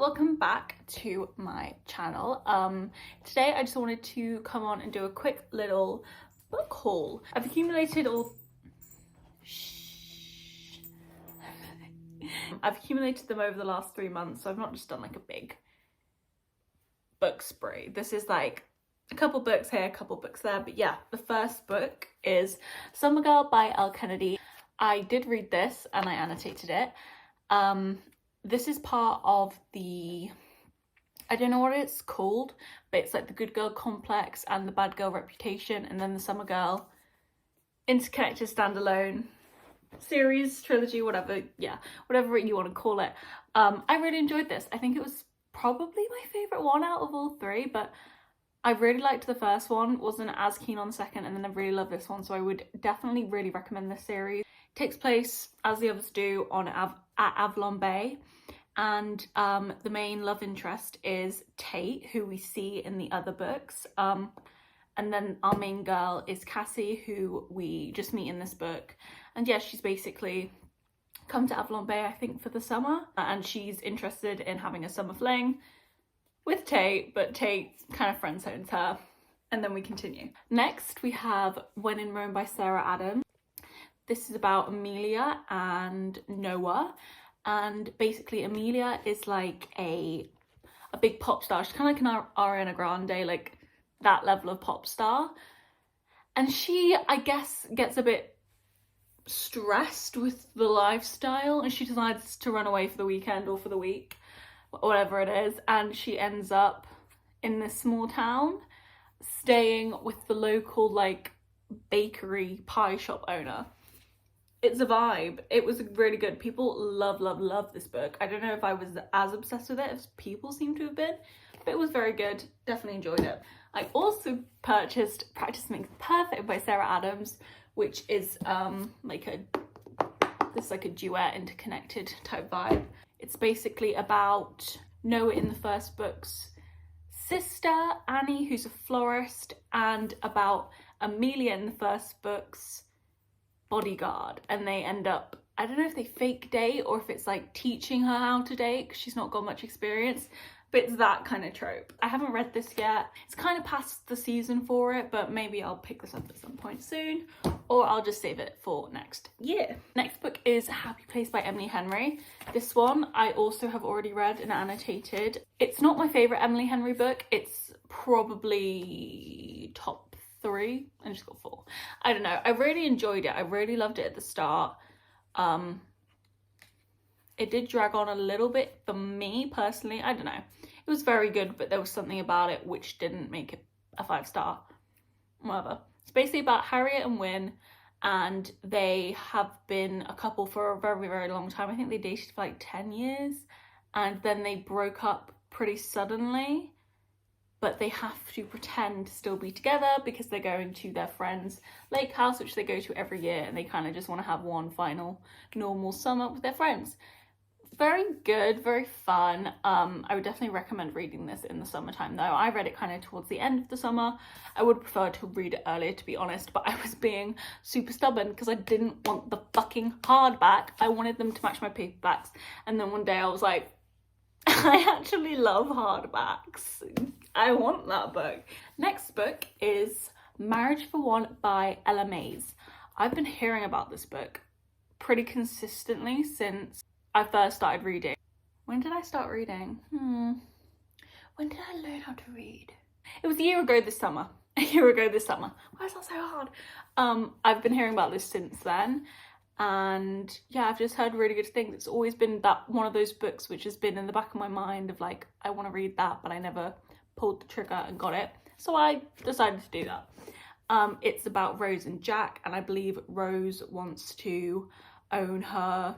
welcome back to my channel. Today I just wanted to come on and do a quick little book haul. I've accumulated them over the last 3 months, so I've not just done like a big book spree. This is like a couple books here, a couple books there, but yeah, the first book is Summer Girl by Elle Kennedy. I did read this and I annotated it. This is part of the, I don't know what it's called, but it's like the Good Girl Complex and the Bad Girl Reputation, and then the Summer Girl interconnected standalone series, trilogy, whatever, yeah, whatever you want to call it. I really enjoyed this. I think it was probably my favourite one out of all three, but I really liked the first one, wasn't as keen on the second, and then I really love this one, so I would definitely really recommend this series. It takes place, as the others do, on at Avalon Bay, and the main love interest is Tate, who we see in the other books, and then our main girl is Cassie, who we just meet in this book. And yeah, she's basically come to Avalon Bay, I think, for the summer, and she's interested in having a summer fling with Tate, but Tate kind of friend zones her, and then we continue. Next we have When in Rome by Sarah Adams. This is about Amelia and Noah, and basically Amelia is like a big pop star. She's kind of like an Ariana Grande, like that level of pop star, and she, I guess, gets a bit stressed with the lifestyle, and she decides to run away for the weekend or for the week, whatever it is, and she ends up in this small town staying with the local like bakery pie shop owner. It's a vibe. It was really good. People love this book. I don't know if I was as obsessed with it as people seem to have been, but it was very good. Definitely enjoyed it. I also purchased Practice Makes Perfect by Sarah Adams, which is like a duet interconnected type vibe. It's basically about Noah in the first book's sister, Annie, who's a florist, and about Amelia in the first book's bodyguard, and they end up, I don't know if they fake date or if it's like teaching her how to date because she's not got much experience, but it's that kind of trope. I haven't read this yet. It's kind of past the season for it, but maybe I'll pick this up at some point soon, or I'll just save it for next year. Next book is Happy Place by Emily Henry. This one I also have already read and annotated. It's not my favourite Emily Henry book. It's probably top 3. I just got 4. I don't know. I really enjoyed it. I really loved it at the start. It did drag on a little bit for me personally. I don't know. It was very good, but there was something about it which didn't make it a 5-star. Whatever. It's basically about Harriet and Wynne, and they have been a couple for a very long time. I think they dated for like 10 years, and then they broke up pretty suddenly, but they have to pretend to still be together because they're going to their friend's lake house, which they go to every year, and they kind of just want to have one final normal summer with their friends. Very good, very fun. I would definitely recommend reading this in the summertime though. I read it kind of towards the end of the summer. I would prefer to read it earlier, to be honest, but I was being super stubborn because I didn't want the fucking hardback. I wanted them to match my paperbacks, and then one day I was like, I actually love hardbacks. I want that book. Next book is Marriage for One by Ella Mays. I've been hearing about this book pretty consistently since I first started reading. When did I start reading? When did I learn how to read? It was a year ago this summer. Why is that so hard? I've been hearing about this since then. And yeah, I've just heard really good things. It's always been that one of those books which has been in the back of my mind of like, I want to read that, but I never pulled the trigger and got it. So I decided to do that. It's about Rose and Jack, and I believe Rose wants to own her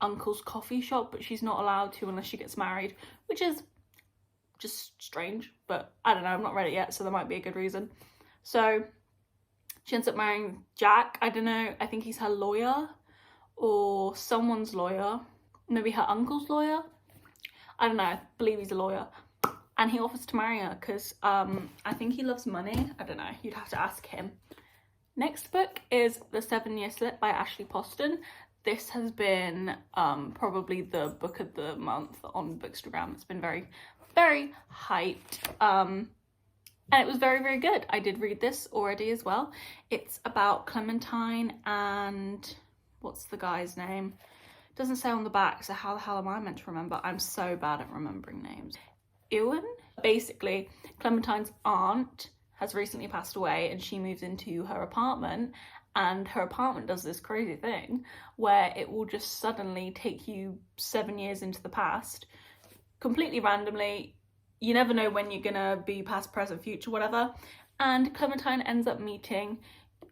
uncle's coffee shop, but she's not allowed to unless she gets married, which is just strange, but I don't know, I've not read it yet, so there might be a good reason. So she ends up marrying Jack. I don't know, I think he's her lawyer or someone's lawyer, maybe her uncle's lawyer. I don't know, I believe he's a lawyer. And he offers to marry her because I think he loves money. I don't know, you'd have to ask him. Next book is The 7 Year Slip by Ashley Poston. this has been probably the book of the month on Bookstagram. It's been very, very hyped. And it was very, very good. I did read this already as well. It's about Clementine and what's the guy's name? It doesn't say on the back, so how the hell am I meant to remember? I'm so bad at remembering names. Ewan? Basically, Clementine's aunt has recently passed away and she moves into her apartment, and her apartment does this crazy thing where it will just suddenly take you 7 years into the past, completely randomly. You never know when you're gonna be past, present, future, whatever. And Clementine ends up meeting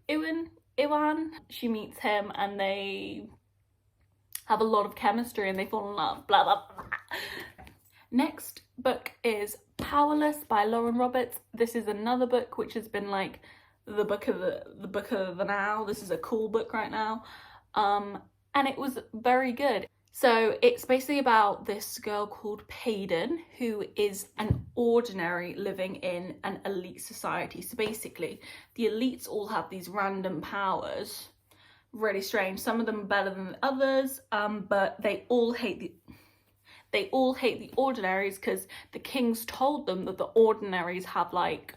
Ewan. She meets him and they have a lot of chemistry and they fall in love, blah, blah, blah. Next book is Powerless by Lauren Roberts. This is another book which has been like the book of the now. This is a cool book right now. And it was very good. So it's basically about this girl called Payden, who is an ordinary living in an elite society. So basically, the elites all have these random powers. Really strange. Some of them are better than others, but they all hate the ordinaries because the kings told them that the ordinaries have like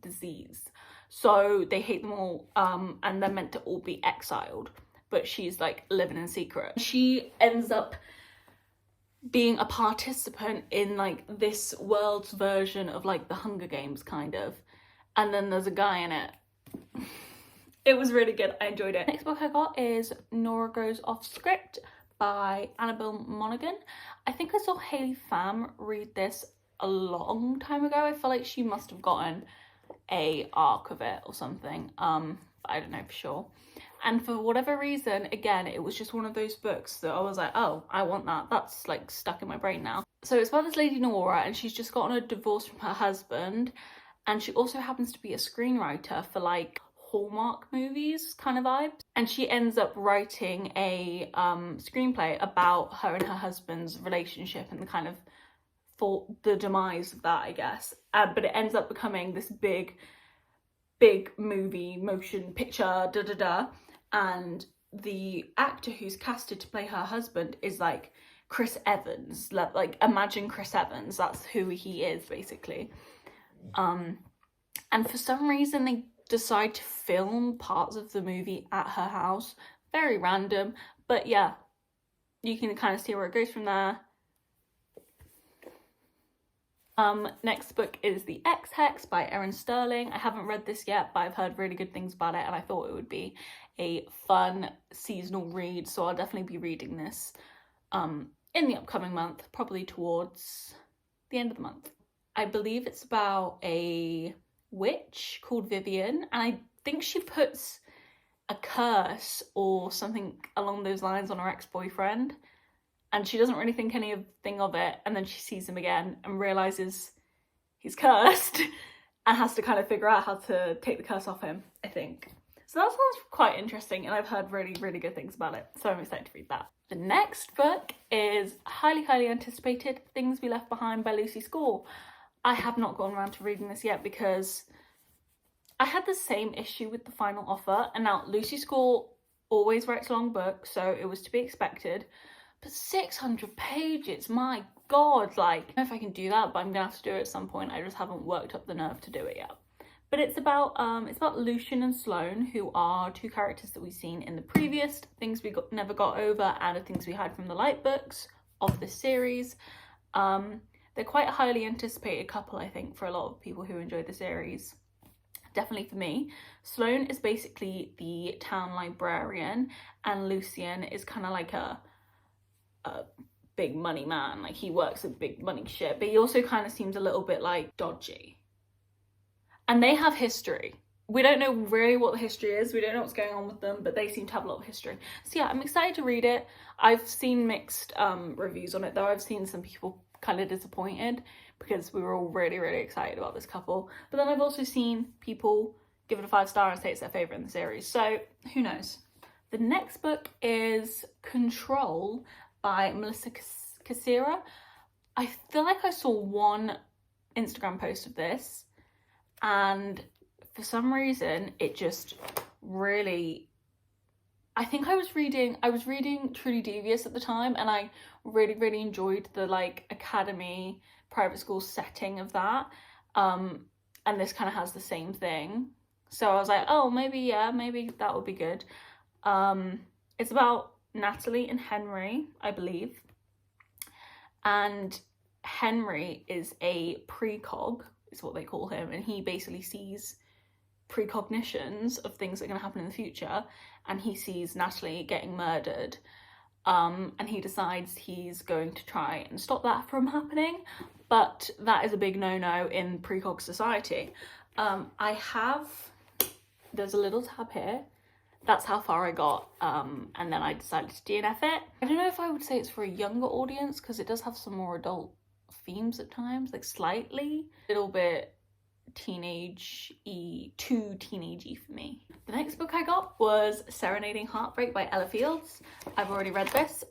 disease. So they hate them all, and they're meant to all be exiled. But she's like living in secret. She ends up being a participant in like this world's version of like the Hunger Games kind of. And then there's a guy in it. It was really good. I enjoyed it. Next book I got is Nora Goes Off Script by Annabelle Monaghan. I think I saw Hayley Pham read this a long time ago. I feel like she must have gotten a arc of it or something. I don't know for sure. And for whatever reason, again, it was just one of those books that I was like, oh, I want that. That's like stuck in my brain now. So it's about this lady Nora, and she's just gotten a divorce from her husband, and she also happens to be a screenwriter for like Hallmark movies kind of vibes. And she ends up writing a screenplay about her and her husband's relationship and the kind of for the demise of that, I guess. But it ends up becoming this big movie, motion picture, and the actor who's casted to play her husband is like Chris Evans. Like imagine Chris Evans, that's who he is basically. And for some reason they decide to film parts of the movie at her house. Very random, but yeah, you can kind of see where it goes from there. Next book is The Ex-Hex by Erin Sterling. I haven't read this yet, but I've heard really good things about it, and I thought it would be a fun seasonal read, so I'll definitely be reading this in the upcoming month, probably towards the end of the month. I believe it's about a witch called Vivian, and I think she puts a curse or something along those lines on her ex-boyfriend. And she doesn't really think anything of it, and then she sees him again and realises he's cursed and has to kind of figure out how to take the curse off him, I think. So that sounds quite interesting, and I've heard really, really good things about it, so I'm excited to read that. The next book is highly, highly anticipated, Things We Left Behind by Lucy Score. I have not gotten around to reading this yet because I had the same issue with the final offer, and now Lucy Score always writes long books, so it was to be expected. But 600 pages, my god, like, I don't know if I can do that, but I'm gonna have to do it at some point. I just haven't worked up the nerve to do it yet. But it's about Lucian and Sloane, who are two characters that we've seen in the previous Things We Never Got Over and the Things We Hide from the Light books of this series. They're quite a highly anticipated couple, I think, for a lot of people who enjoy the series. Definitely for me. Sloane is basically the town librarian, and Lucian is kind of like a big money man. Like, he works with big money shit, but he also kind of seems a little bit like dodgy. And they have history. We don't know really what the history is. We don't know what's going on with them, but they seem to have a lot of history. So yeah, I'm excited to read it. I've seen mixed reviews on it though. I've seen some people kind of disappointed because we were all really, really excited about this couple. But then I've also seen people give it a 5-star and say it's their favourite in the series. So who knows? The next book is Control by Melissa Cassira. I feel like I saw one Instagram post of this, and for some reason it just really I think I was reading Truly Devious at the time, and I really enjoyed the like academy private school setting of that. And this kind of has the same thing. So I was like, oh, maybe that would be good. It's about Natalie and Henry, I believe. And Henry is a precog, is what they call him, and he basically sees precognitions of things that are going to happen in the future, and he sees Natalie getting murdered, and he decides he's going to try and stop that from happening, but that is a big no-no in precog society. There's a little tab here. That's how far I got, and then I decided to DNF it. I don't know if I would say it's for a younger audience, because it does have some more adult themes at times, like slightly, a little bit teenage-y, too teenage-y for me. The next book I got was Serenading Heartbreak by Ella Fields. I've already read this.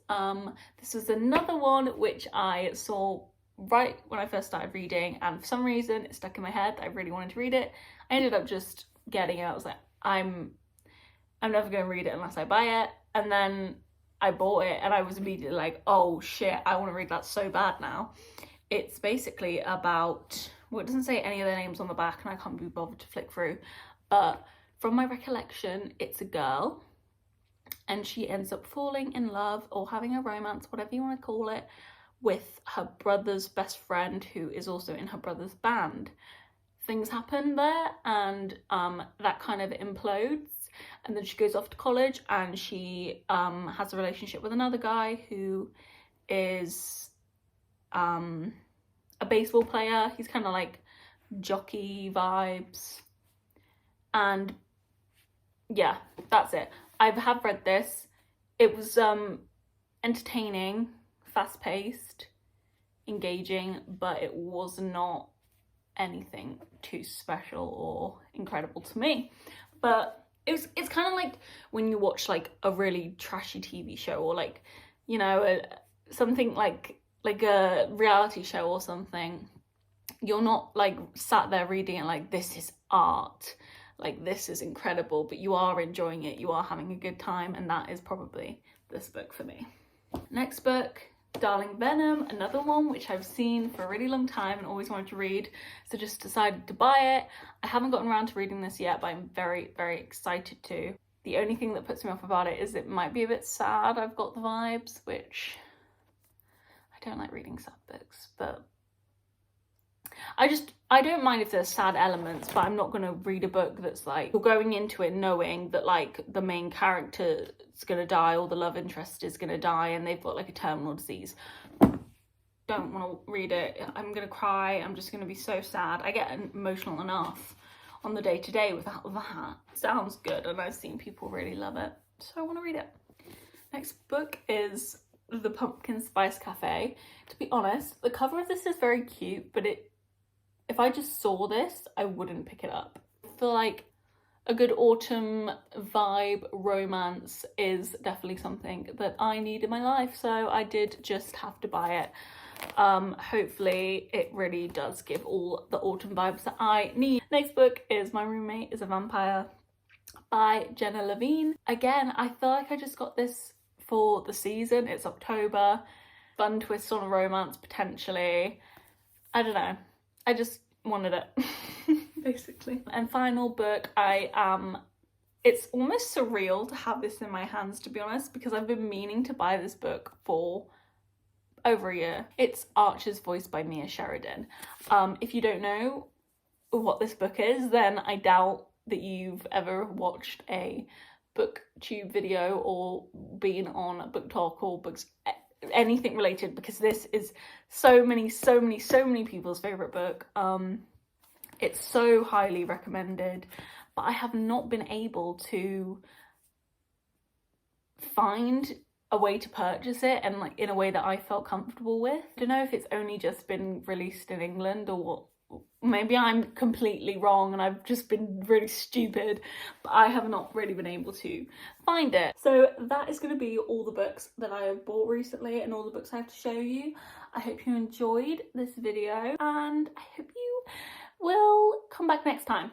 This was another one which I saw right when I first started reading, and for some reason it stuck in my head that I really wanted to read it. I ended up just getting it. I was like, I'm never going to read it unless I buy it, and then I bought it and I was immediately like, oh shit, I want to read that so bad now. It's basically about, well, it doesn't say any of their names on the back and I can't be bothered to flick through, but from my recollection, it's a girl and she ends up falling in love or having a romance, whatever you want to call it, with her brother's best friend, who is also in her brother's band. Things happen there, and that kind of implodes, and then she goes off to college and she has a relationship with another guy who is a baseball player. He's kind of like jockey vibes, and yeah, that's it. I have read this. It was entertaining, fast-paced, engaging, but it was not anything too special or incredible to me. But it's kind of like when you watch like a really trashy TV show, or like, you know, something like a reality show or something. You're not like sat there reading it like, this is art, like this is incredible, but you are enjoying it, you are having a good time, and that is probably this book for me. Next book, Darling Venom, another one which I've seen for a really long time and always wanted to read, so just decided to buy it. I haven't gotten around to reading this yet, but I'm very excited to. The only thing that puts me off about it is it might be a bit sad. I've got the vibes, which I don't like reading sad books, but I don't mind if there's sad elements, but I'm not going to read a book that's like, you're going into it knowing that like the main character is going to die or the love interest is going to die and they've got like a terminal disease. Don't want to read it. I'm going to cry. I'm just going to be so sad. I get emotional enough on the day-to-day without that. Sounds good, and I've seen people really love it, so I want to read it. Next book is The Pumpkin Spice Cafe. To be honest, the cover of this is very cute, but if I just saw this, I wouldn't pick it up. I feel like a good autumn vibe romance is definitely something that I need in my life, so I did just have to buy it. Hopefully it really does give all the autumn vibes that I need. Next book is My Roommate is a Vampire by Jenna Levine. Again, I feel like I just got this for the season. It's October. Fun twist on a romance, potentially. I don't know. I just wanted it, basically. And final book, it's almost surreal to have this in my hands, to be honest, because I've been meaning to buy this book for over a year. It's Archer's Voice by Mia Sheridan. If you don't know what this book is, then I doubt that you've ever watched a booktube video or been on Book Talk or books, anything related, because this is so many people's favorite book. It's so highly recommended, but I have not been able to find a way to purchase it and like in a way that I felt comfortable with. I don't know if it's only just been released in England or what. Maybe I'm completely wrong and I've just been really stupid, but I have not really been able to find it. So that is going to be all the books that I have bought recently and all the books I have to show you. I hope you enjoyed this video and I hope you will come back next time.